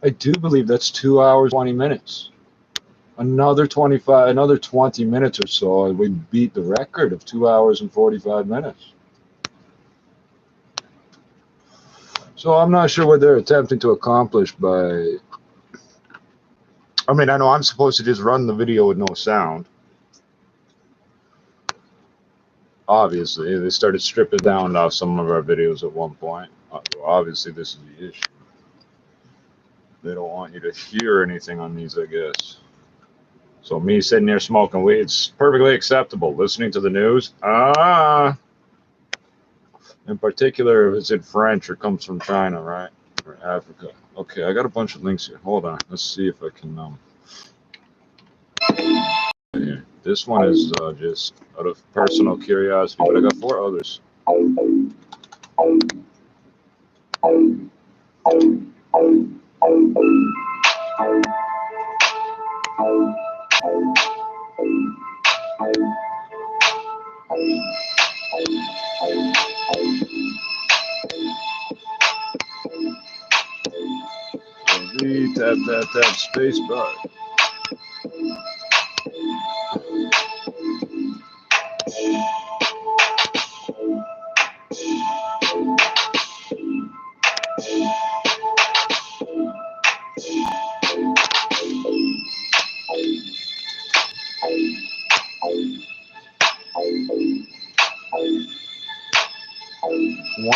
I do believe that's 2 hours, 20 minutes. Another 20 minutes or so, and we beat the record of 2 hours and 45 minutes. So I'm not sure what they're attempting to accomplish by... I mean, I know I'm supposed to just run the video with no sound. Obviously, they started stripping down off some of our videos at one point. Obviously, this is the issue. They don't want you to hear anything on these, I guess. So me sitting there smoking weed, it's perfectly acceptable. Listening to the news, in particular if it's in French or comes from China, right? Or Africa. Okay, I got a bunch of links here. Hold on. Let's see if I can... Here. This one is just out of personal curiosity, but I got 4 others. Tap, space bar.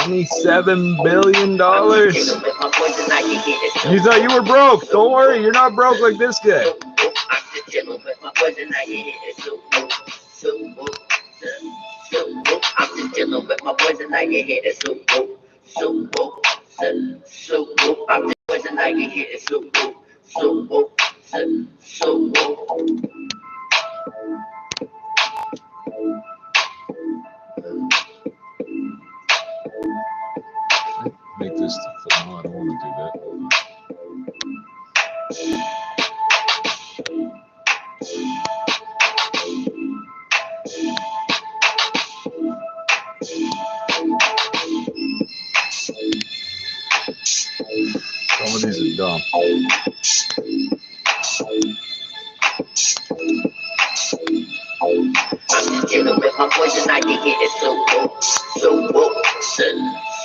$27 billion. You thought you were broke. Don't worry, you're not broke like this guy. Make this the film. No, I don't want to do that. Hold on. Some of these are dumb. I'm dealing with my boys and I can get it so woke, so woke,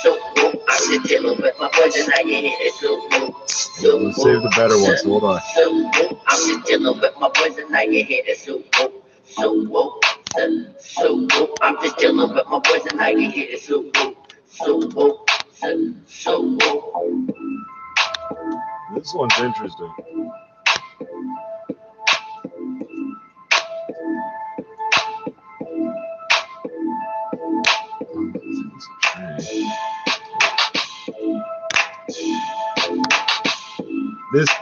so woke. I'm just dealing with my boys and I can get it so woke, so woke. Let's save the better ones. Hold on. So woke. I'm just dealing with my boys and I can get it so woke, so woke, so woke. I'm just dealing with my boys and I can get it so woke, so woke, so woke. This one's interesting.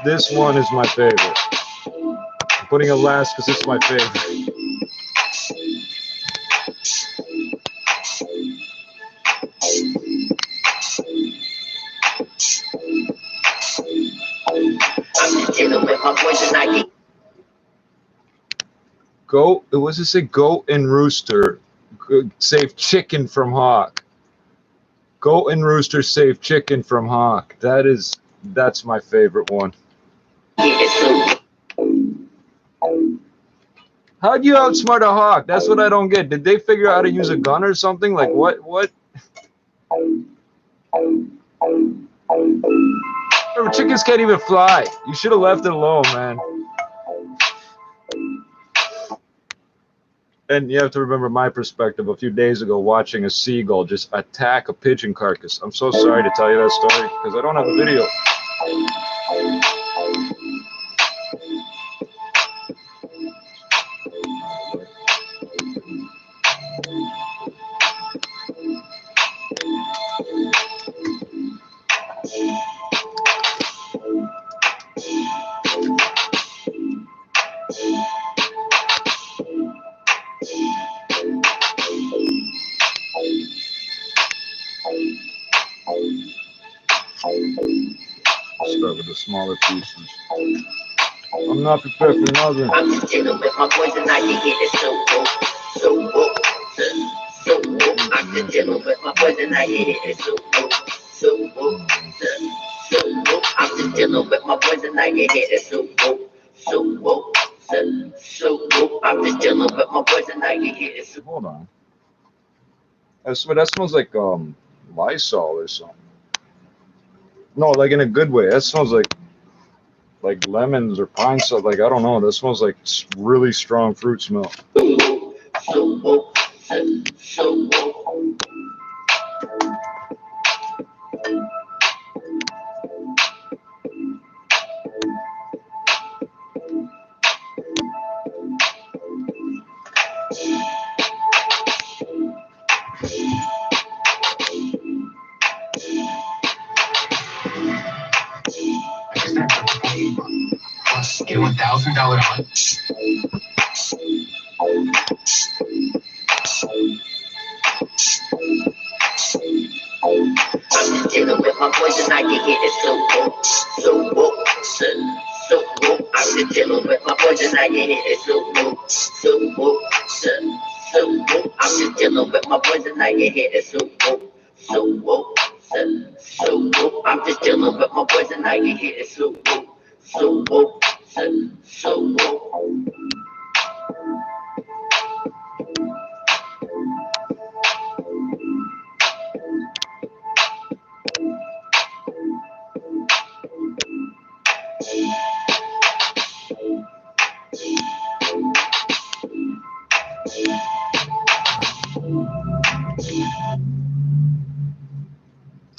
This one is my favorite. I'm putting it last because it's my favorite. Goat, what does it say? Goat and rooster save chicken from hawk. Goat and rooster save chicken from hawk. That's my favorite one. How'd you outsmart a hawk? That's what I don't get. Did they figure out how to use a gun or something? Like what? Chickens can't even fly. You should have left it alone, man. And you have to remember my perspective a few days ago watching a seagull just attack a pigeon carcass. I'm so sorry to tell you that story because I don't have a video. Start with the smaller pieces. I'm not prepared for another. I'm just dealing with my boys and I can get it so woke, so woke, so woke. I'm just dealing with my boys and I can get it so woke, so woke, so woke. I'm just dealing with my boys and now you hear it. So woke, so woke, so woke. I'm just dealing with my boys and now you hear it. So hold on. That smells like Lysol or something. No, like in a good way. That smells like lemons or pine salt. Like, I don't know. That smells like really strong fruit smell. so woke, so woke. Get a $1,000 on. I'm just dealing with my boys and now you hear it. So woke, so woke, so woke. I'm just dealing with my boys and now you hear it. So woke, so woke, so woke. I'm just dealing with my boys and now you hear it. So woke, so woke, so woke. I'm just dealing with my boys and now you hear it. So woke, so woke, so woke.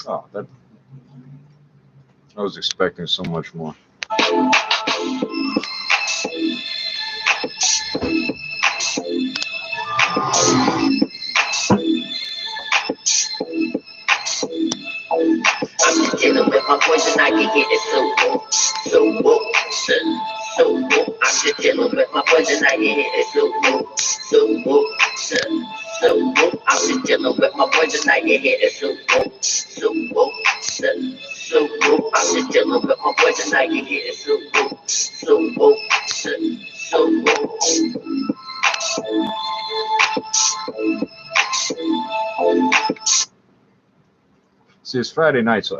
Oh, that. I was expecting so much more. I'm just dealing with my boys and I can get it. So woke, so woke, so woke. I'm just dealing with my boys and I can get it. So woke, so woke, so woke. I'm just dealing with my boys and I can get it. So woke, so woke, so woke. I'm just dealing with my boys and I can get it. So woke, so woke, so woke. See, it's Friday night, so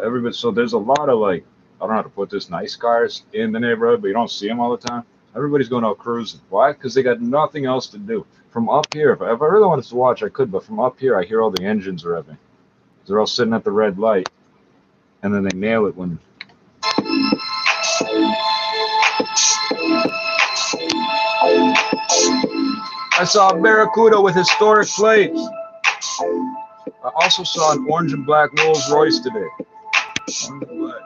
there's a lot of, like, I don't know how to put this, nice cars in the neighborhood, but you don't see them all the time. Everybody's going out cruising. Why? Because they got nothing else to do. From up here, if I really wanted to watch, I could, but from up here, I hear all the engines revving. They're all sitting at the red light, and then they nail it when. I saw a Barracuda with historic plates. I also saw an orange and black Rolls Royce today. Orange and black.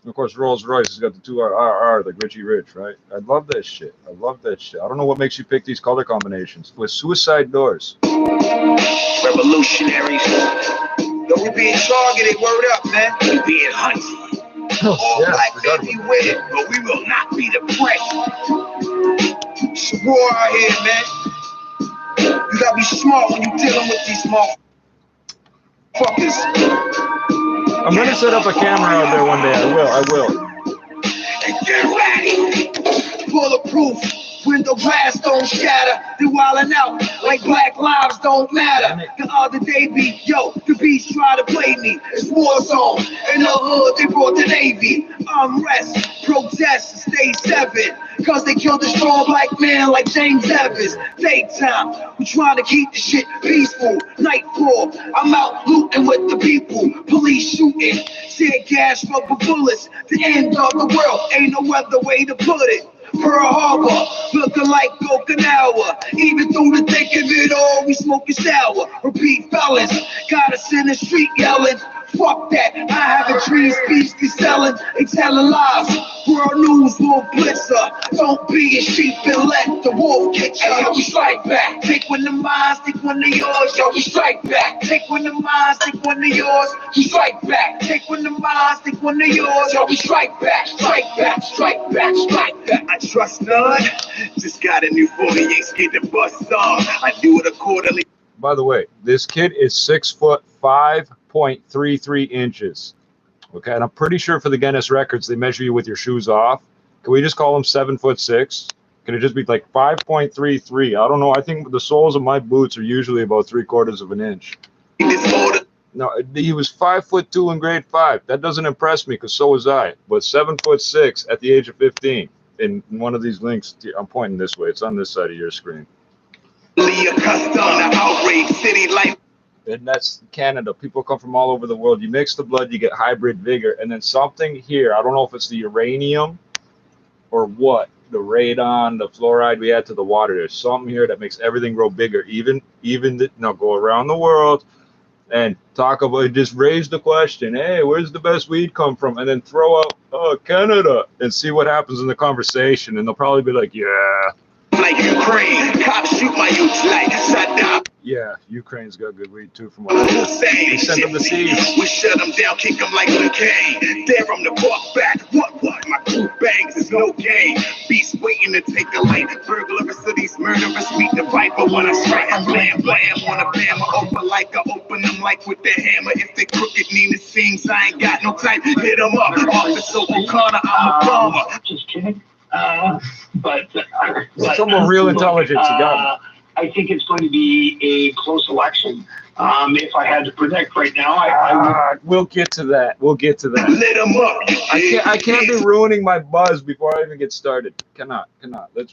And of course, Rolls Royce has got the 2RR, like Richie Rich, right? I love that shit. I love that shit. I don't know what makes you pick these color combinations. With suicide doors. Revolutionaries. Yo, we being targeted, word up, man. We being hunted. All Yeah, black baby with it, but we will not be the prey. It's a war out here, man. You gotta be smart when you dealing with these motherfuckers. I'm gonna set up a camera out there one day. I will. And get ready. Bulletproof. Window glass don't shatter. They wildin' out like black lives don't matter. The other day the beast try to play me. It's war zone. In the hood, they brought the Navy. Unrest, protest, stay 7. Cause they killed a strong black man like James Evans. Daytime, we trying to keep the shit peaceful. Nightfall, I'm out looting with the people. Police shooting, tear gas, rubber bullets. The end of the world, ain't no other way to put it. Pearl Harbor, looking like Okinawa. Even through the thick of it all, we smoking sour. Repeat felons, got us in the street yelling. Fuck that, I have a dream speech be selling. They telling lies, world news will blitz her. Don't be a sheep and let the wolf get you. Yo, we strike back, take one of mine, take one of yours. Yo, we strike back, take one of mine, take one of yours. We strike back, take one of mine, take one of yours. Yo, we strike back, strike back, strike back, strike back. I trust none, just got a new 48, scared to bust off. I do it accordingly. By the way, this kid is 6 foot 5.33 inches. Okay, and I'm pretty sure for the Guinness records they measure you with your shoes off. Can we just call him 7'6"? Can it just be like 5.33? I don't know. I think the soles of my boots are usually about 3/4 of an inch. No, he was 5'2" in grade 5. That doesn't impress me because so was I. But 7'6" at the age of 15. In one of these links, I'm pointing this way. It's on this side of your screen. Accustomed to outrage city life. And that's Canada. People come from all over the world. You mix the blood, you get hybrid vigor, and then something here. I don't know if it's the uranium or what. The radon, the fluoride we add to the water. There's something here that makes everything grow bigger. Even go around the world and talk about, just raise the question, hey, where's the best weed come from? And then throw out, oh, Canada, and see what happens in the conversation. And they'll probably be like, yeah. Like Ukraine, cops shoot my youth like Saddam. Yeah, Ukraine's got good weed too from what I hear. They send them the seeds. We shut them down, kick them like cocaine. There from the park back, what? My crew bangs is no game. Beast waiting to take the light. Burglars, cities, murderers, meet the fight. But when I strike, I blam, on a bammer. Open like I open them like with the hammer. If they crooked mean it seems I ain't got no time. Hit them up, Officer O'Connor, I'm a bomber. Just kidding. But someone real intelligence, you got me. I think it's going to be a close election. If I had to predict right now, I would. We'll get to that. We'll get to that. Lit them up. I can't be ruining my buzz before I even get started. Cannot.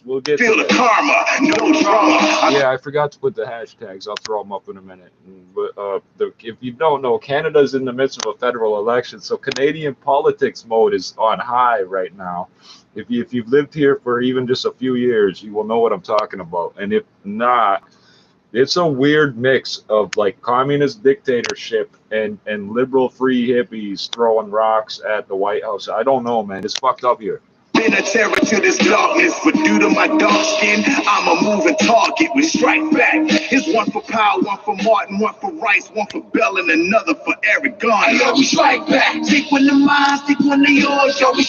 We'll get Feel to the that. Karma, no drama. Yeah, I forgot to put the hashtags. I'll throw them up in a minute. But if you don't know, Canada's in the midst of a federal election, so Canadian politics mode is on high right now. If you've lived here for even just a few years, you will know what I'm talking about. And if not, it's a weird mix of like communist dictatorship and liberal free hippies throwing rocks at the White House. I don't know, man. It's fucked up here. Been a terror to this darkness, but due to my dark skin, I'm a moving target with strike back. Here's one for Powell, one for Martin, one for Rice, one for Bell, and another for Eric Garner. Yo, we strike back. Take one of mine, take one of yours. Yo, we.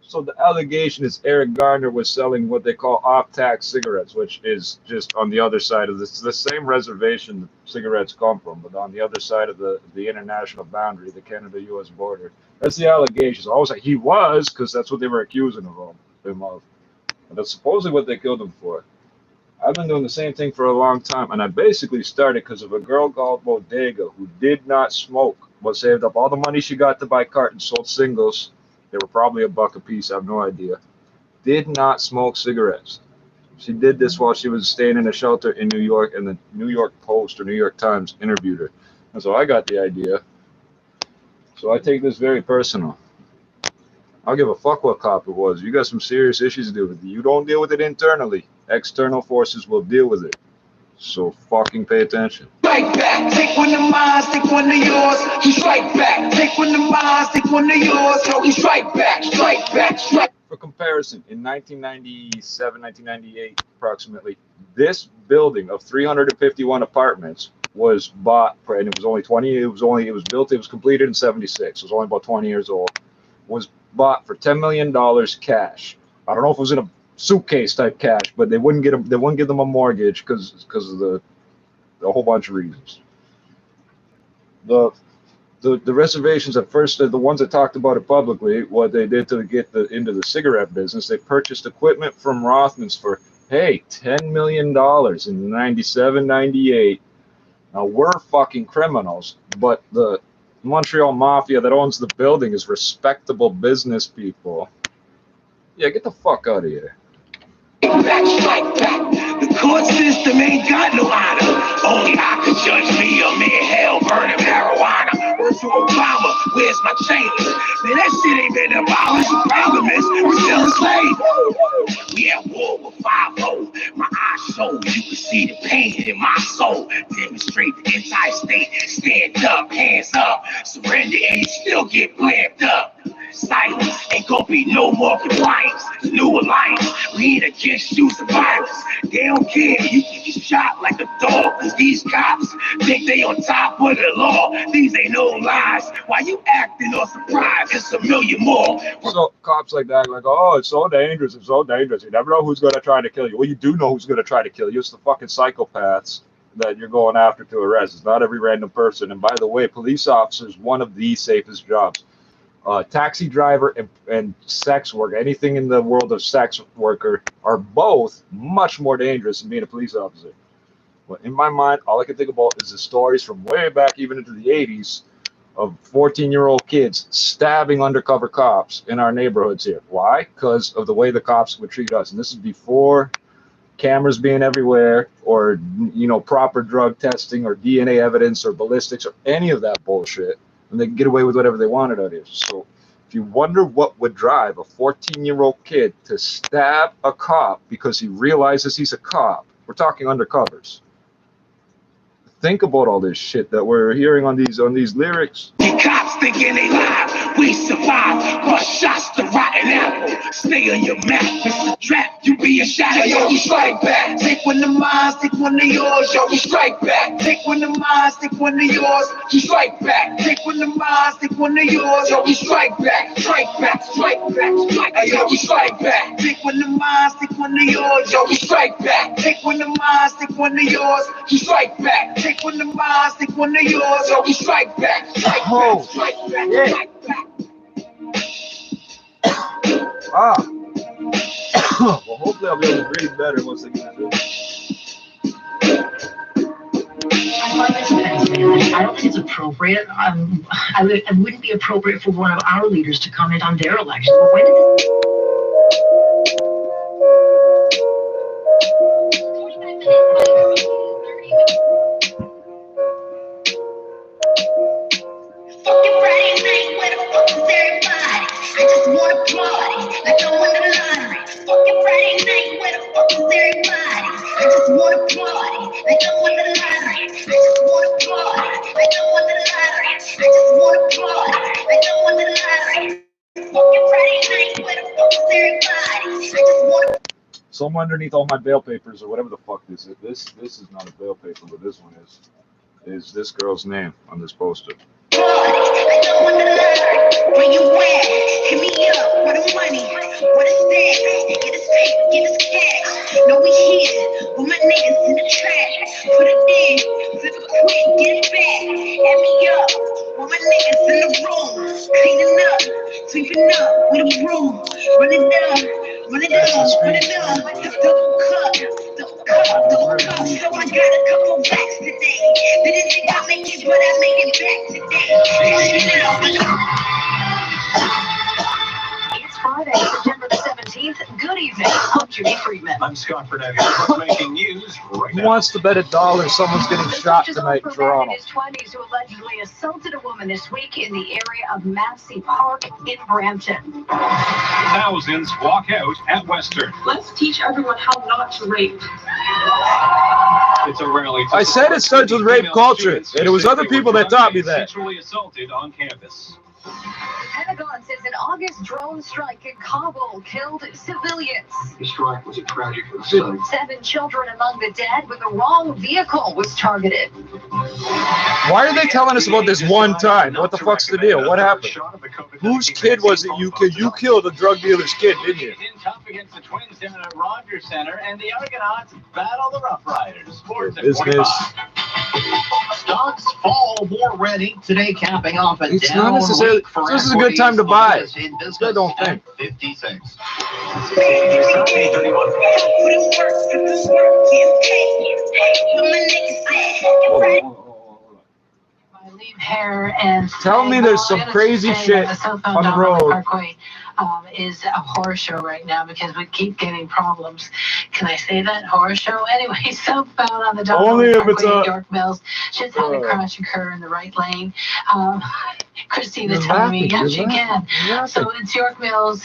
So the allegation is Eric Garner was selling what they call off-tax cigarettes, which is just on the other side of this, the same reservation the cigarettes come from, but on the other side of the international boundary, the Canada-U.S. border. That's the allegation. I was like, he was, because that's what they were accusing him of. And that's supposedly what they killed him for. I've been doing the same thing for a long time, and I basically started because of a girl called Bodega who did not smoke, but saved up all the money she got to buy cartons, sold singles. They were probably $1 a piece, I have no idea. Did not smoke cigarettes. She did this while she was staying in a shelter in New York, and the New York Post or New York Times interviewed her. And so I got the idea. So I take this very personal. I'll give a fuck what cop it was. You got some serious issues to deal with. You don't deal with it internally. External forces will deal with it. So fucking pay attention. Strike back, take one of mine, take one of yours. We strike back, take one of mine, take one of yours. So we strike back, strike back, strike. For comparison, in 1997, 1998, approximately, this building of 351 apartments was bought, and it was only it was completed in 76. It was only about 20 years old. Was bought for $10 million cash. I don't know if it was in a suitcase type cash, but they wouldn't give them a mortgage because of the whole bunch of reasons. The reservations at first, the ones that talked about it publicly, what they did to get into the cigarette business, they purchased equipment from Rothmans for, hey, $10 million in 97, 98. Now we're fucking criminals, but the Montreal Mafia that owns the building is respectable business people. Yeah, get the fuck out of here. Back, strike back. The court system ain't got no honor. Only I could judge me, a man hell burning marijuana. Word to Obama, where's my change? Man, that shit ain't been abolished. The problem is, we're still enslaved. We at war with 5-0. My eyes show, you can see the pain in my soul. Demonstrate the entire state. Stand up, hands up. Surrender and you still get blamed up. Silence, ain't gonna be no more compliance. New alliance, we ain't against use of violence. They don't care, you can get shot like a dog. Cause these cops think they on top of the law. These ain't no lies. Why you acting all surprised? It's a million more. So cops like that, like, oh, it's so dangerous, it's so dangerous. You never know who's gonna try to kill you. Well, you do know who's gonna try to kill you. It's the fucking psychopaths that you're going after to arrest. It's not every random person. And by the way, police officers, one of the safest jobs. Taxi driver and sex worker, anything in the world of sex worker, are both much more dangerous than being a police officer. But in my mind, all I can think about is the stories from way back, even into the 80s, of 14-year-old kids stabbing undercover cops in our neighborhoods here. Why? Because of the way the cops would treat us. And this is before cameras being everywhere, or, you know, proper drug testing or DNA evidence or ballistics or any of that bullshit. And they can get away with whatever they wanted out here. So if you wonder what would drive a 14-year-old kid to stab a cop because he realizes he's a cop, we're talking undercovers. Think about all this shit that we're hearing on these lyrics. The cops thinking they live, we survive. Bust shots to rotten apple. Stay on your map, it's a trap. You be a shot, yo, we strike back. Take one of mine, take one of yours, yo, we strike back. Take one of mine, take one of yours, we strike back. Take one of mine, take one of yours, yo, we strike back. Strike back, strike back, strike back, yo, we strike back. Take one of mine, take one of yours, yo, we strike back. Take one of mine, take one of yours, we strike back. Take one of mine, take one of yours, yo, we strike back. Strike back, strike back, yeah. strike back. Well, hopefully I'll be able to breathe better once I get through. I don't think it's appropriate. It wouldn't be appropriate for one of our leaders to comment on their election. But when did this... Fucking Friday night, where the fuck is everybody? I just wanna party, like I won the lottery. Fucking Friday night, where the fuck is everybody? I just wanna party, like I won the lottery. I just wanna party, like I won the lottery. I just wanna party, like I won the lottery. Fucking Friday night, where the fuck is everybody? I just wanna. Somewhere underneath all my bail papers or whatever the fuck this is. This is not a bail paper, but this one is this girl's name on this poster. Where you at? Hit me up. Where the money? Where the stash? Get us paper, get us cash. No, we here with my niggas in the trash. Put it in, flip it quick, get it back. Hit me up with my niggas in the room. Cleaning up, sweeping up with a broom. Run it down, run it down, run it down. Double cup, double cup, double cup. So I got a couple racks today. Didn't think I'd make it, but I made it back today. It's Friday, September the 17th. Good evening. I'm Judy Friedman. I'm Scott Burnett. What's making news right Who now? wants to bet $1 someone's getting shot tonight in Toronto? In his 20s who allegedly assaulted a woman this week in the area of Massey Park in Brampton. Thousands walk out at Western. Let's teach everyone how not to rape. It's a rally. To I said it starts with rape culture, and it was other people that taught me that. Sexually assaulted on campus. The Pentagon says an August drone strike in Kabul killed civilians. The strike was a tragic assault. 7 children among the dead when the wrong vehicle was targeted. Why are they telling us about this one time? What the fuck's the deal? What happened? Whose kid was it you killed? You killed a drug dealer's kid, didn't you? In tough against the Twins down at Rogers Center, and the Argonauts battle the Rough Riders. Sports at Business. 45. Stocks fall more ready today, capping off a It's down not necessarily. week for This is a good time to buy. in business I don't think. at 56. I leave hair and Tell me there's some crazy shit on the road. Parkway is a horror show right now because we keep getting problems. Can I say that? Horror show? Anyway, southbound on the Only if it's Parkway a- in York Mills. Just had a crash occur in the right lane. Christina's You're telling me, laughing, yes, you're you can. laughing. So it's York Mills.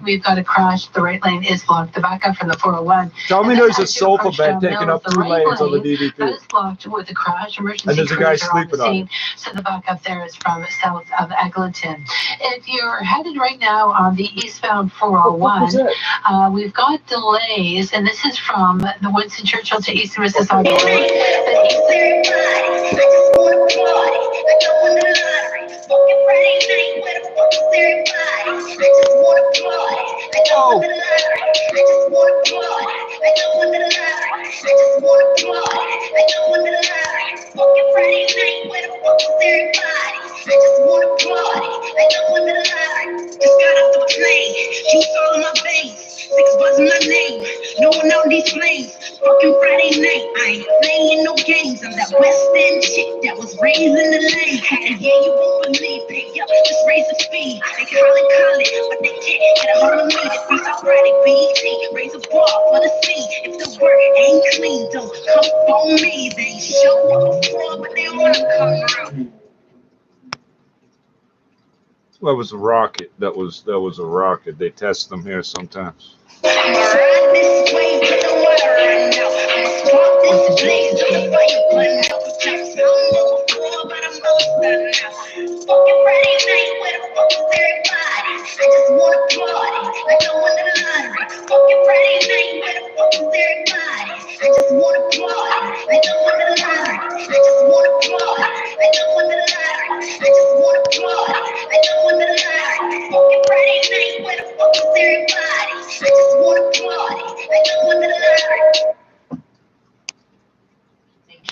We've got a crash. The right lane is blocked. The backup from the 401. Tell me And there's then a as you sofa approach bed down taking Mills, up 2 right lanes on the lane DD2. That is blocked with a crash. Emergency And there's a guy crews are on the sleeping on scene. So the backup there is from south of Eglinton. If you're headed right now on the eastbound 401, we've got delays, and this is from the Winston Churchill to Eastern Mississauga Road. Juice all in my veins, 6 buzzing my name. No one on these flames. Fucking Friday night, I ain't playing no games. I'm that West End chick that was raised in the lane. And yeah, you won't believe, pay up, just raise the fee. They call it, but they can't get a hold of me. The beats are Friday, BT, raise a bar for the scene. If the work ain't clean, don't come for me. They show up before, but they wanna come around. That was a rocket. That was a rocket. They test them here sometimes. I'ma ride this way till the water run out. I'ma spark this blaze till the fire burn out. Just found no before, but I'm all done now. Fucking Friday night, where the fuck is everybody? I just wanna party, like I won the lottery. Fucking Friday night, where the fuck is everybody? I just wanna party, like I won the lottery. I just wanna party, like I won the lottery. I just wanna party, like I won the lottery. Fucking Friday night, where the fuck is everybody? I just wanna party, like I won the lottery.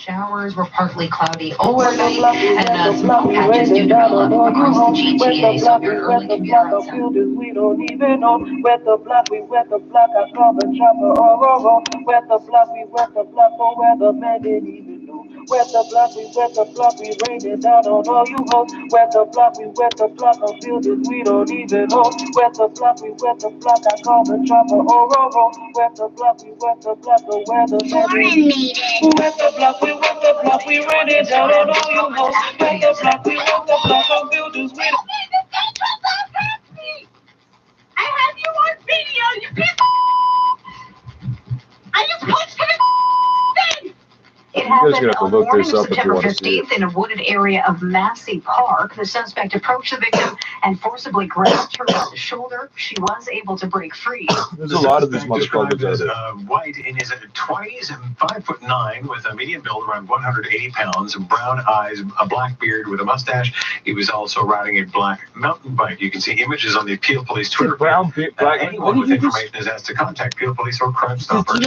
Showers were partly cloudy overnight, and smoke patches do develop across the GTA, so your early commute outside. We don't even know where the block, we wet the block, I call the chopper, oh, wet the block, we wet the block, oh, where the man didn't even know. Wet the block, we rained it down on all you hoes. Wet the block, we wet the block, on buildings we don't even know. Wet the block, we wet the block, I call the chopper, oh, wet the block, we wet the block, oh, where the man didn't know. Wet the block, we wet the block, we rained it down on all you hoes. Wet the block, we wet the block, on buildings we don't. I have you on video, you people! I just posted a thing! It You guys happened have to on look morning this of up if you September want to see it. 15th in a wooded area of Massey Park. The suspect approached the victim and forcibly grabbed her by the shoulder. She was able to break free. There's a lot of these Described motherfuckers out as there. white in his 20s, 5'9", with a medium build around 180 pounds, brown eyes, a black beard with a mustache. He was also riding a black mountain bike. You can see images on the Peel Police Twitter feed. Brown black. Anyone with information is asked to contact Peel Police or Crime Stoppers.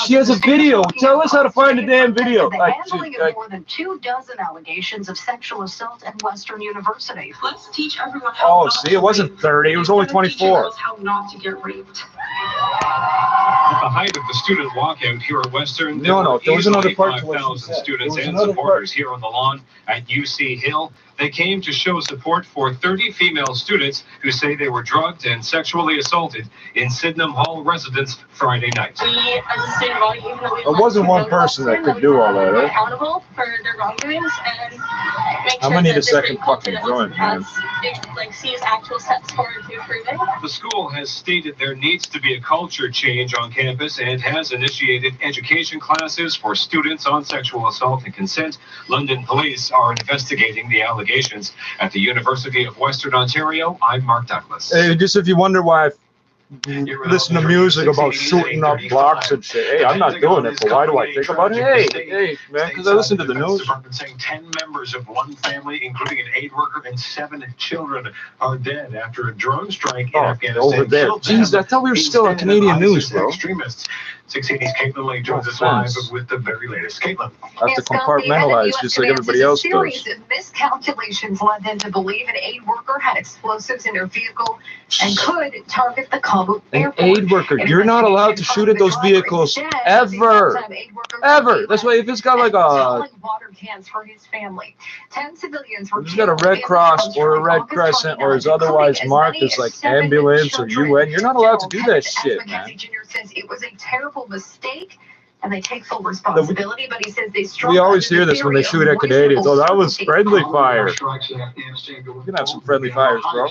She has a video. Tell us how to find the damn video. The handling of more than 24 allegations of sexual assault at Western University. Let's teach everyone how not See, it wasn't 30. It was only 24. how not to get raped. At the height of the student walkout here at Western, there No, were there was another easily part to what she 5,000 said. students There was and another supporters here on the lawn at UC Hill. They came to show support for 30 female students who say they were drugged and sexually assaulted in Sydenham Hall residence Friday night. We, as a student body, even though we There wasn't one person that could do all that, eh? accountable for their wrongdoings and make I'm sure gonna need that a second different culture fucking joint, man. sees actual steps forward to improving. The school has stated there needs to be a culture change on campus and has initiated education classes for students on sexual assault and consent. London police are investigating the allegations. At the University of Western Ontario, I'm Mark Douglas. Hey, just if you wonder why I listen to music about shooting up blocks and shit. Hey, I'm not doing it, but why do I think about it? Hey, man, because I listen to the news. Saying 10 members of one family, including an aid worker and 7 children, are dead after a drone strike in Afghanistan. Over there. Jeez, I thought we were still on Canadian news, bro. Extremists. 680's Caitlin Lake joins us live with the very latest. Caitlin. I have to compartmentalize just like everybody else does. A series of miscalculations led them to believe an aid worker had explosives in her vehicle and could target the Kabul airport. An aid worker, you're not allowed to shoot at those vehicles ever. Ever. That's why if it's got like a... water cans for his family. 10 civilians were If it's got a Red Cross or a Red Crescent or is otherwise marked as like ambulance or UN, you're not allowed to do that shit, man. Jr. says it was a terrible mistake and they take full responsibility, but he says they We always hear this when they shoot at Canadians. Oh, that was friendly fire. You can have some friendly fires, bro.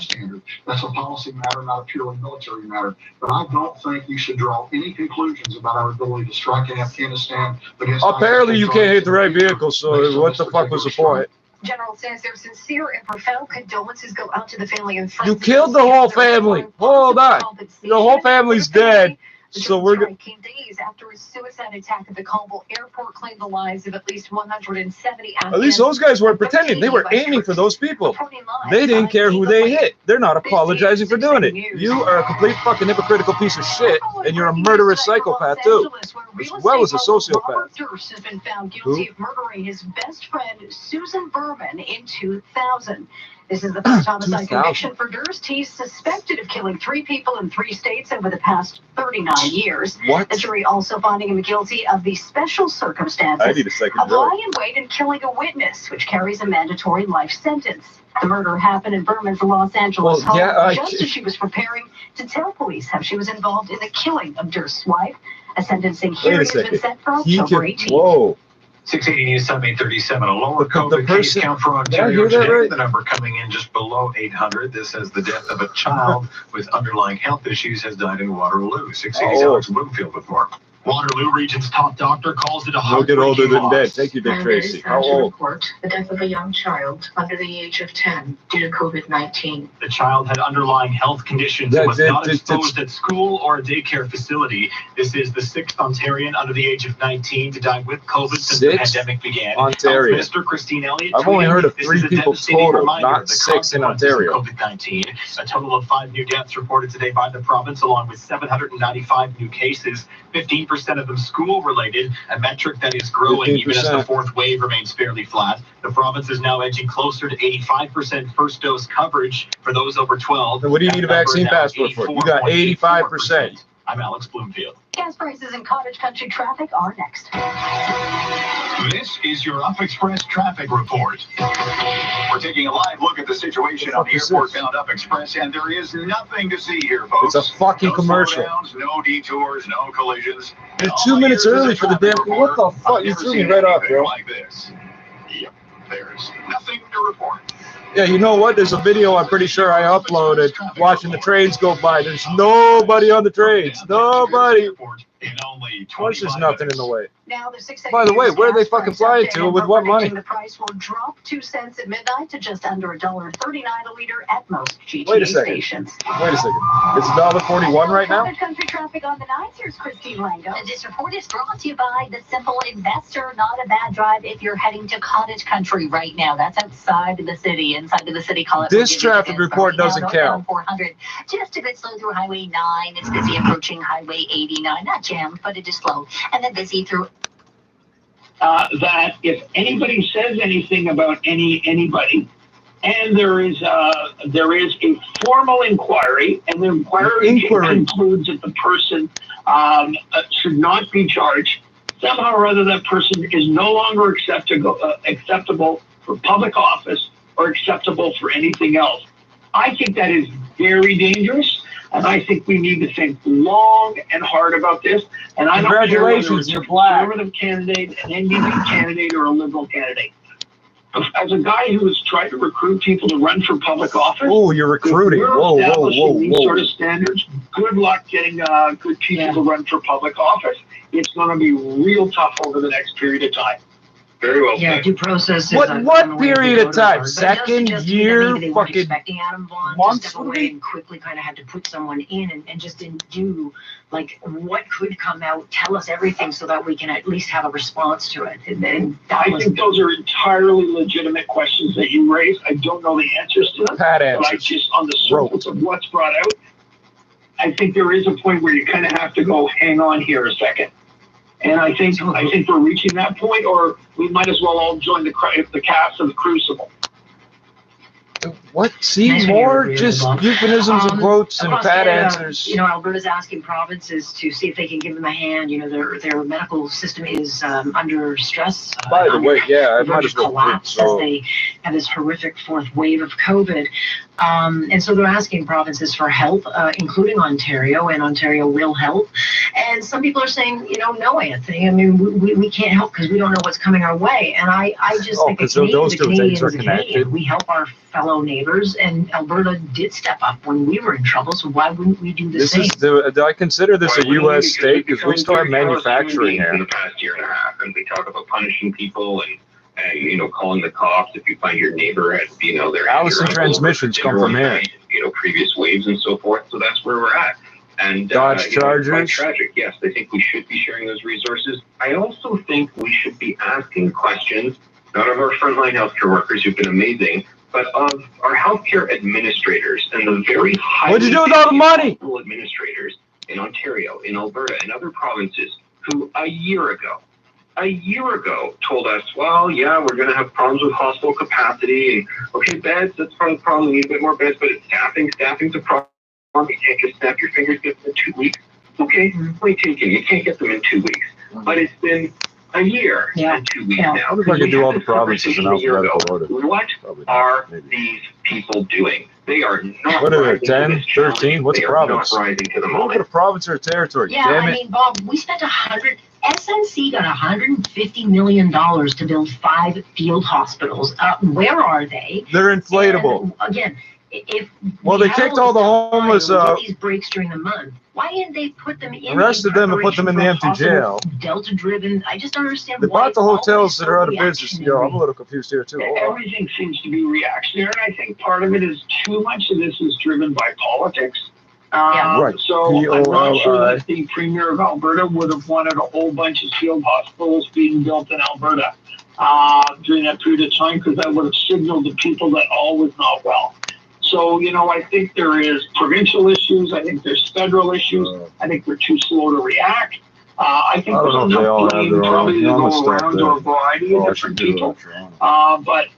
That's a policy matter, not a purely military matter. But I don't think you should draw any conclusions about our ability to strike in Afghanistan. Apparently, you can't hit the right vehicle, so what the fuck was the point? General says their sincere and profound condolences go out to the family and friends. You killed the whole family. Hold on. The whole family's dead. So we're came days after a suicide attack at the Kabul airport claimed the lives of at least 170 Afghans. At least those guys weren't pretending. They were aiming for those people. They didn't care who they hit. They're not apologizing for doing it. You are a complete fucking hypocritical piece of shit, and you're a murderous psychopath too, as well as a sociopath. Durst has been found guilty of murdering his best friend Susan Berman in 2000. This is the first homicide conviction for Durst. He's suspected of killing 3 people in 3 states over the past 39 years. What? The jury also finding him guilty of the special circumstances I need a second of joke. lying in wait and killing a witness, which carries a mandatory life sentence. The murder happened in Berman's Los Angeles home just as she was preparing to tell police how she was involved in the killing of Durst's wife. A sentencing hearing has been set for October 18th. Whoa. 680 News Sub 837. A lower COVID case count for Did I Ontario hear that today. right? The number coming in just below 800. This says the death of a child with underlying health issues has died in Waterloo. 680's Alex Bloomfield with more. Waterloo Region's top doctor calls it a Don't get older heartbreaking than loss. dead. Thank you, Dick Tracy. How old? Report the death of a young child under the age of 10 due to COVID-19. The child had underlying health conditions and was not exposed at school or a daycare facility. This is the 6th Ontarian under the age of 19 to die with COVID since the pandemic began. Ontario. Minister Christine Elliott. I've only heard of "This 3 is a people devastating total, reminder not of the 6 in consequences of Ontario. COVID-19. A total of 5 new deaths reported today by the province, along with 795 new cases. 15% of them school-related, a metric that is growing 15%. even as the 4th wave remains fairly flat. The province is now edging closer to 85% first dose coverage for those over 12. What do you need a vaccine passport for? You got 85%. I'm Alex Bloomfield. Gas prices and cottage country traffic are next. This is your Up Express traffic report. We're taking a live look at the situation on the airport-bound Up Express, and there is nothing to see here, folks. It's a fucking commercial. Slowdowns, no detours, no collisions. You're 2 minutes early for the damn thing. What the fuck? You threw me right off, bro. Like this. Yep, there's nothing to report. Yeah, you know what? There's a video I'm pretty sure I uploaded watching the trains go by. There's nobody on the trains. Nobody. Of course there's nothing in the way. Now the 6 By the way, where are they fucking flying to? With what money? The price will drop 2 cents at midnight to just under $1.39 a liter at most GTA Wait a second. stations. Wait a second. It's $1.41 right now? Country traffic on the 9th. Here's Christine Lango. This report is brought to you by the Simple Investor. Not a bad drive if you're heading to cottage country right now. That's outside of the city. Inside of the city, call it. This traffic report doesn't count. 400. Just a bit slow through Highway 9. It's busy approaching Highway 89. Not jammed, but it is slow. And then busy through. That if anybody says anything about anybody, and there is a formal inquiry, and the inquiry concludes that the person should not be charged, somehow or other that person is no longer acceptable for public office or acceptable for anything else. I think that is very dangerous. And I think we need to think long and hard about this. And I don't care whether it's a conservative candidate, an NDP candidate, or a Liberal candidate. As a guy who has tried to recruit people to run for public office, oh, you're recruiting. Whoa. These sort of standards. Good luck getting good people to run for public office. It's going to be real tough over the next period of time. Very well. Yeah, due process. What period of time? Second year? Fucking expecting Adam Vaughan months? to step away and quickly kind of had to put someone in and just didn't do like what could come out, tell us everything so that we can at least have a response to it. And I think those are entirely legitimate questions that you raise. I don't know the answers to them. Pat but answers. I just, on the surface of what's brought out, I think there is a point where you kind of have to go, hang on here a second. And I think we're reaching that point, or we might as well all join the cast of the Crucible. What? See, more just euphemisms and quotes and pat answers. You know, Alberta's asking provinces to see if they can give them a hand. You know, their medical system is under stress. By the way, yeah, I might as well collapse as they have this horrific 4th wave of COVID. And so they're asking provinces for help, including Ontario, and Ontario will help. And some people are saying, you know, no, Anthony. I mean, we can't help because we don't know what's coming our way. And I just think those two things are connected. We help our fellow neighbors, and Alberta did step up when we were in trouble. So why wouldn't we do the same? I consider this a U.S. state because we still have manufacturing here. In the past year and a half, and we talk about punishing people and you know, calling the cops if you find your neighbor has, you know, their Allison transmissions come from here. You know, previous waves and so forth. So that's where we're at. And Dodge Chargers. Quite tragic. Yes, I think we should be sharing those resources. I also think we should be asking questions, not of our frontline healthcare workers who've been amazing, but of our healthcare administrators and the very high. What'd you do with all the money? Administrators in Ontario, in Alberta, and other provinces who a year ago a year ago told us, well, yeah, we're going to have problems with hospital capacity. Okay, beds, that's part of the problem. We need a bit more beds, but it's staffing. Staffing's a problem. You can't just snap your fingers, get them in 2 weeks. Okay, point taken. You can't get them in 2 weeks. But it's been a year and 2 weeks now. I wonder if I could do all the provinces in alphabetical order. What are these people doing? They are not. What are they, 10, 13? What's a province? Not rising to the Look at a province or a territory. Yeah, Damn I it. mean, Bob, we spent SNC got $150 million to build 5 field hospitals. Where are they? They're inflatable. And, again, if they kicked all the homeless these breaks during the month, why didn't they put them in? Arrested them and put them in the empty jail. Delta driven. I just don't understand. They bought the hotels that are out of business. Yo, I'm a little confused here too. Everything seems to be reactionary. I think part of it is too much of this is driven by politics. Right. So I'm not sure that the Premier of Alberta would have wanted a whole bunch of field hospitals being built in Alberta during that period of time, because that would have signaled to people that all was not well. So, I think there is provincial issues. I think there's federal issues. I think we're too slow to react. I think there's enough blame probably to go around to a variety of different people. But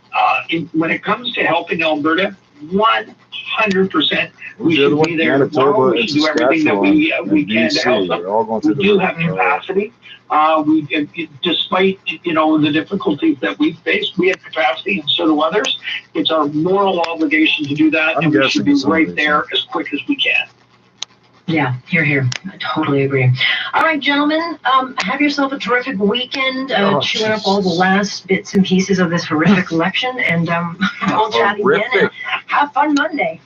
when it comes to helping Alberta, 100%, we should be there tomorrow. We should do everything that we can to help them. We do have capacity. Despite the difficulties that we faced, we have capacity, and so do others. It's our moral obligation to do that, and we should be right there as quick as we can. Yeah, here. I totally agree. All right, gentlemen, have yourself a terrific weekend. Chewing up all the last bits and pieces of this horrific election, and we'll chat again. And have fun Monday.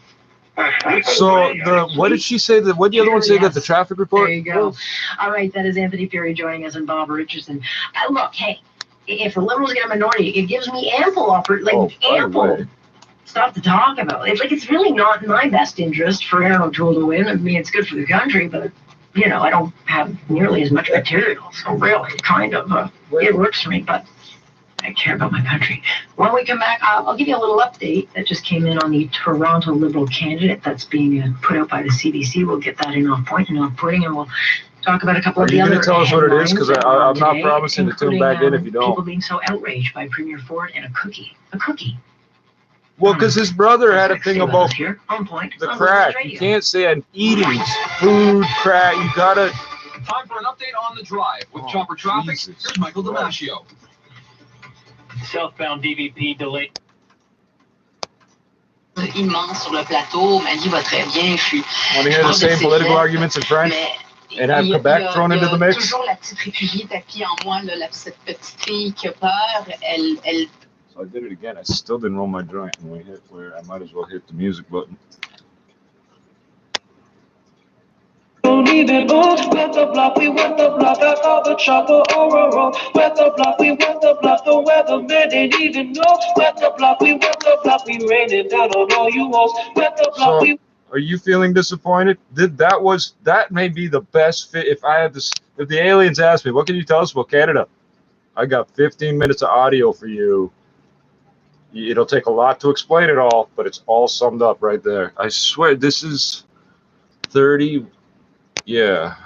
So what did she say? What did the other one say? That the traffic report? There you go. All right, that is Anthony Ferry joining us and Bob Richardson. Look, hey, if the Liberals get a minority, it gives me ample stuff to talk about. It's really not in my best interest for Aaron O'Toole to win. I mean, it's good for the country, but I don't have nearly as much material, so really, kind of, it works for me. But I care about my country. When we come back, I'll give you a little update that just came in on the Toronto Liberal candidate that's being put out by the CBC. We'll get that in off point and off putting, and we'll talk about a couple of the other. Are you going to tell us what it is? Because I'm not promising to tune back in if you don't. People being so outraged by Premier Ford and a cookie. Well, because his brother had a thing about the crack. You can't say I'm eating food, crack. You gotta. Time for an update on the drive with Chopper Traffic. Here's Michael Damasio. Southbound DVP delayed. Immense sur le plateau. Ma vie va très bien. Want to hear the same political arguments in French? And have Quebec thrown into the mix? Toujours la petite réfugiée tapie en moi, cette petite fille qui a peur. Elle. So I did it again. I still didn't roll my joint, and we hit where I might as well hit the music button. Don't even with the block, we with the block, I call the chopper Aurora. With the block, we with the block, the weatherman ain't even know. With the block, we with the block, we raining down on all you hoes. With the block, we. Are you feeling disappointed? That may be the best fit. If the aliens asked me, what can you tell us about Canada? I got 15 minutes of audio for you. It'll take a lot to explain it all, but it's all summed up right there. I swear, this is 30. Yeah.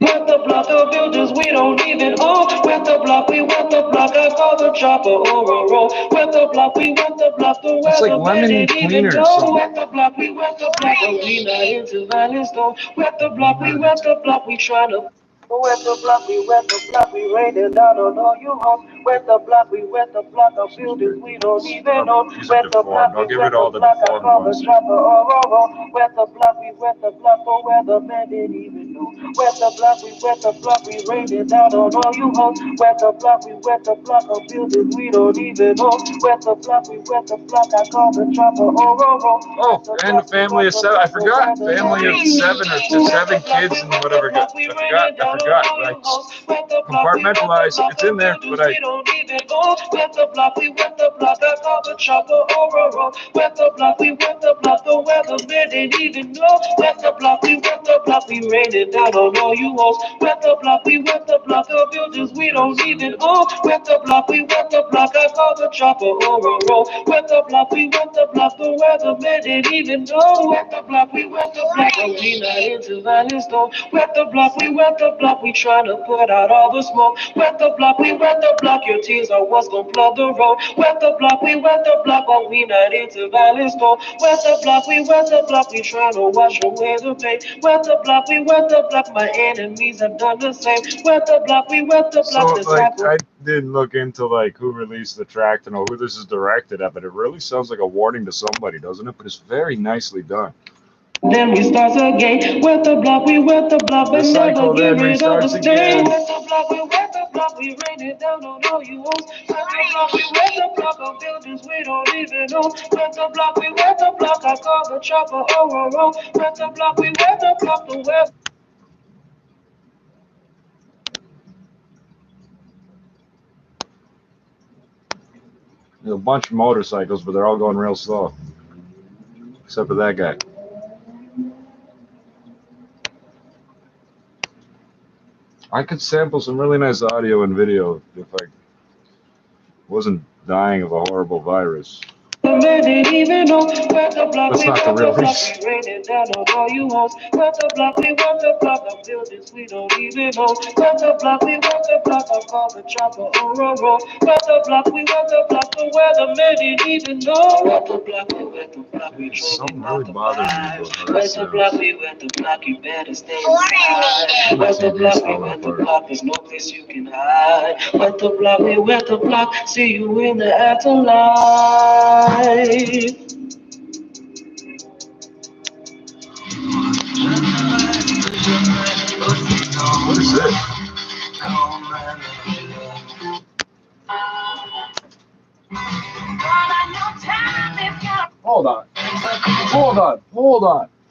With the block of buildings we don't even own. With the block, we with the block, I call the chopper Aurora. With the block, we with the block, the it's like weather lemon cleaner or something. With the block, we with the block, we not into violence though. With the block, we with the block, we tryna. With the block, we raining down on all you hoes. With the block, we with the block of buildings we don't even own. With the block, we with the block, I call the chopper Aurora. With the block, we with the block, the weatherman didn't even know. With the block, we raining down on all you hoes. With the block, we with the block of buildings we don't even own. With the block, we with the block, I call the chopper Aurora. Oh, and a family of 7. I forgot. Family of 7 or 7 kids and whatever. I forgot. I compartmentalized. It's in there, but I. With the block, we with the block, I call the chopper Aurora. With the block, we with the block, the weatherman didn't even know. With the block, we with the block, we raining down on all you hoes. With the block, we with the block, the buildings we don't even own. With the block, we with the block, I call the chopper Aurora. With the block, we with the block, the weatherman didn't even know. With the block, we with the block, we not into violence though. With the block, we with the block. block, we trying to put out all the smoke. Wet the block, we wet the block, your tears are what's gonna flood the road. Wet the block, we wet the block, but we not into violence, no. Wet the block, we wet the block, we trying to wash away the pain. Wet the block, we wet the block, my enemies have done the same. Wet the block, we wet the block. So, like, I didn't look into, like, who released the track to know who this is directed at, but it really sounds like a warning to somebody, doesn't it? But it's very nicely done. Then we start again. Wet the block, we wet the block, but never get rid of the stain. Wet the block, we wet the block, we rain it down on all you hoes. Wet the block, we wet the block on buildings we don't even own. Wet the block, we wet the block, I call the chopper, oh. Wet the block, we wet the block, the web. There's a bunch of motorcycles, but they're all going real slow. Except for that guy. I could sample some really nice audio and video if I wasn't dying of a horrible virus. That's not the real reason. Raining down on all you hoes. Wet the block, we wet the block on buildings we don't even own. Wet the block, we wet the block, I call the chopper, oh. Wet the block, we wet the block, the weather man didn't even know. Wet the block, we wet the block, we something really bothering me. Wet the block, we wet the block, you better stay inside. Wet the block, we wet the block, there's no place you can hide. Wet the block, we wet the block, see you in the afterlife. What is it?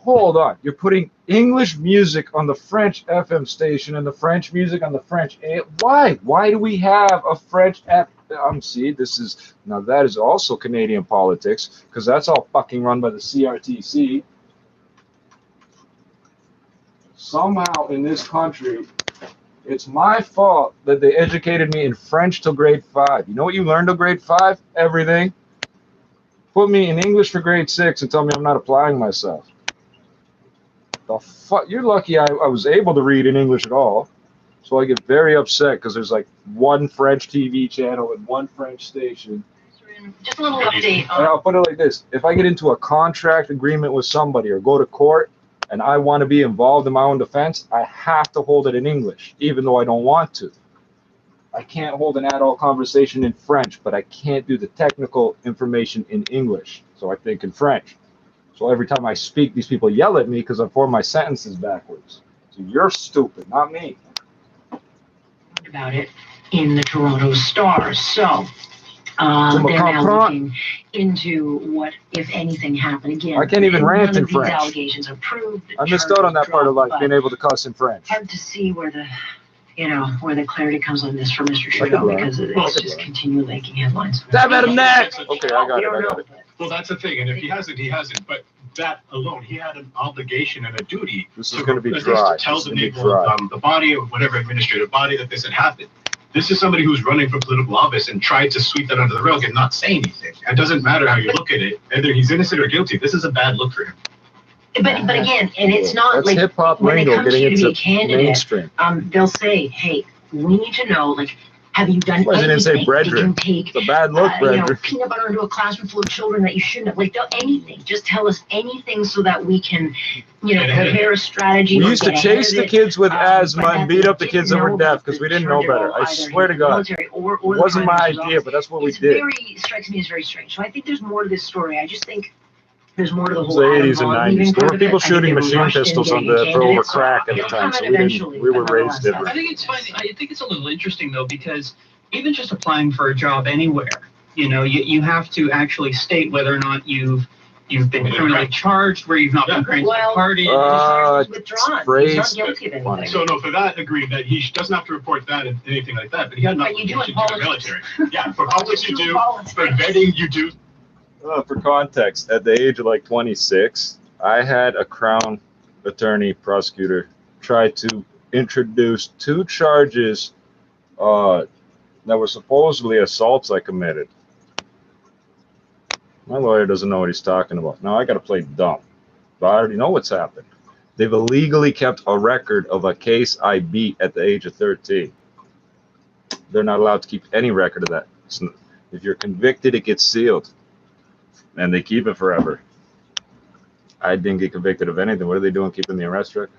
Hold on. You're putting English music on the French FM station and the French music on the French AM. Why? Why do we have a French FM? See, that is also Canadian politics, because that's all fucking run by the CRTC. Somehow in this country, it's my fault that they educated me in French till grade 5. You know what you learned till grade 5? Everything. Put me in English for grade 6 and tell me I'm not applying myself. The fuck? You're lucky I was able to read in English at all. So I get very upset because there's like one French TV channel and one French station. Just a little update. And I'll put it like this. If I get into a contract agreement with somebody or go to court and I want to be involved in my own defense, I have to hold it in English, even though I don't want to. I can't hold an adult conversation in French, but I can't do the technical information in English. So I think in French. So every time I speak, these people yell at me because I form my sentences backwards. So you're stupid, not me. About it in the Toronto Star. So they're now looking into what, if anything, happened. Again, I can't even rant in French. These allegations are proved. I missed out on that part of life, being able to cuss in French. Hard to see where the clarity comes on this for Mr. Trudeau, because it's just continue making headlines. Stab at him next. Okay, I got it. Well, that's the thing, and if he hasn't, he hasn't. But that alone, he had an obligation and a duty. This is going to be dry. To tell the people, the body or whatever administrative body that this had happened. This is somebody who's running for political office and tried to sweep that under the rug and not say anything. It doesn't matter how you look at it, whether he's innocent or guilty. This is a bad look for him. But again, and it's not that's like hip-hop when it lingo comes getting to be into a candidate, mainstream. They'll say, "Hey, we need to know, like, have you done Well, they didn't say anything that brethren. can take It's a bad look, brethren. peanut butter into a classroom full of children that you shouldn't have? Like, anything. Just tell us anything so that we can, prepare a strategy." We used to chase the kids with asthma and beat up the kids that were deaf because we didn't know better. I swear to God. It wasn't my idea, but that's what we did. Strikes me as very strange. So I think there's more to this story. I just think there's more to the It was whole the 80s and 90s. There were people shooting machine pistols for over crack at the time, so we were raised different. I think it's fine. I think it's a little interesting, though, because even just applying for a job anywhere, you have to actually state whether or not you've been criminally charged, where you've not been granted a pardon. Withdrawn. Phrase. He's not guilty of anything. So no, for that, agreed that he doesn't have to report that and anything like that. But he had not But you do in to the military. Yeah, for politics you do. For vetting you do. For context, at the age of like 26, I had a Crown attorney prosecutor try to introduce 2 charges that were supposedly assaults I committed. My lawyer doesn't know what he's talking about. Now I got to play dumb, but I already know what's happened. They've illegally kept a record of a case I beat at the age of 13. They're not allowed to keep any record of that. So if you're convicted, it gets sealed, and they keep it forever. I didn't get convicted of anything. What are they doing keeping the arrest record?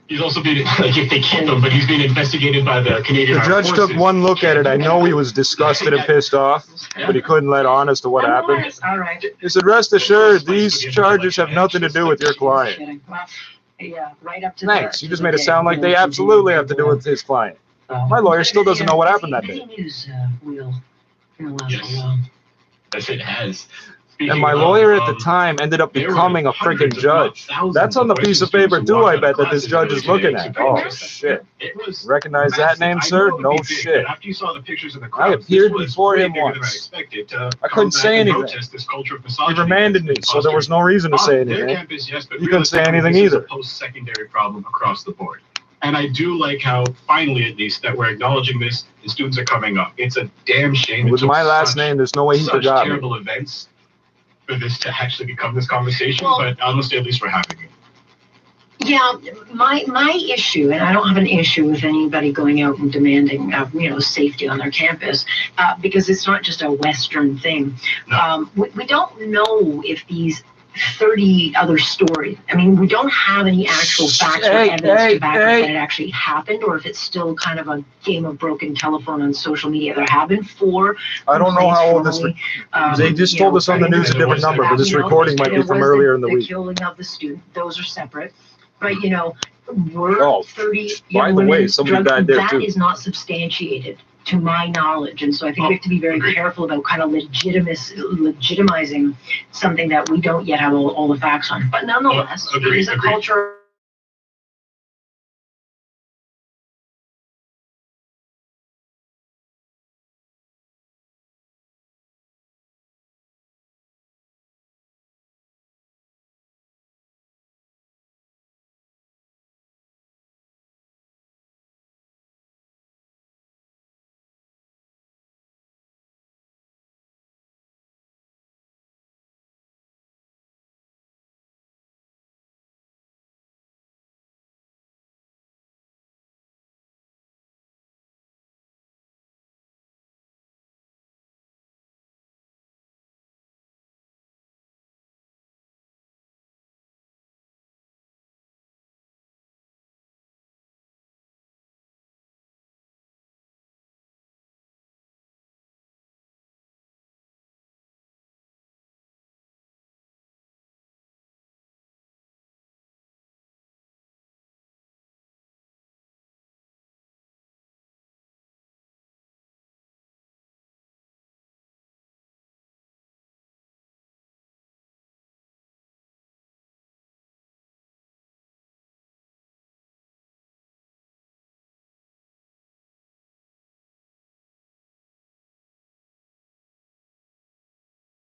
He's also being, like, if they keep him, but he's being investigated by the Canadian The judge took one look at it. I know he was disgusted and pissed off, but he couldn't let on as to what happened. All right. He said, rest assured, these charges have nothing to do with your client. Yeah, right up to Thanks. You just made it sound like they absolutely have to do with his client. My lawyer still doesn't know what happened that day. Yes, it has. And my lawyer at the time ended up becoming a freaking judge. That's on the piece of paper too, I bet, that this judge is looking at. Oh, shit. Recognize that name, sir? No shit. After you saw the pictures of the I crowd, appeared before him once. I couldn't say anything. He remanded me, so there was no reason to say anything. He couldn't say anything either. Post-secondary problem across the board. And I do like how, finally at least, that we're acknowledging this and students are coming up. It's a damn shame. With my last name, there's no way he forgot me. Terrible events for this to actually become this conversation, but honestly, at least we're having it. Yeah, my issue, and I don't have an issue with anybody going out and demanding, safety on their campus, because it's not just a Western thing. No. We don't know if these 30 other stories, I mean, we don't have any actual facts or evidence to back up that it actually happened, or if it's still kind of a game of broken telephone on social media. There have been 4. I don't know how old this. They just told us on the news a different number, but this recording might be from earlier in the week. The killing of the student, those are separate. But, we're 30 by the way, somebody died there too. That is not substantiated, to my knowledge, and so I think we have to be very careful about kind of legitimizing something that we don't yet have all the facts on. But nonetheless, it is a culture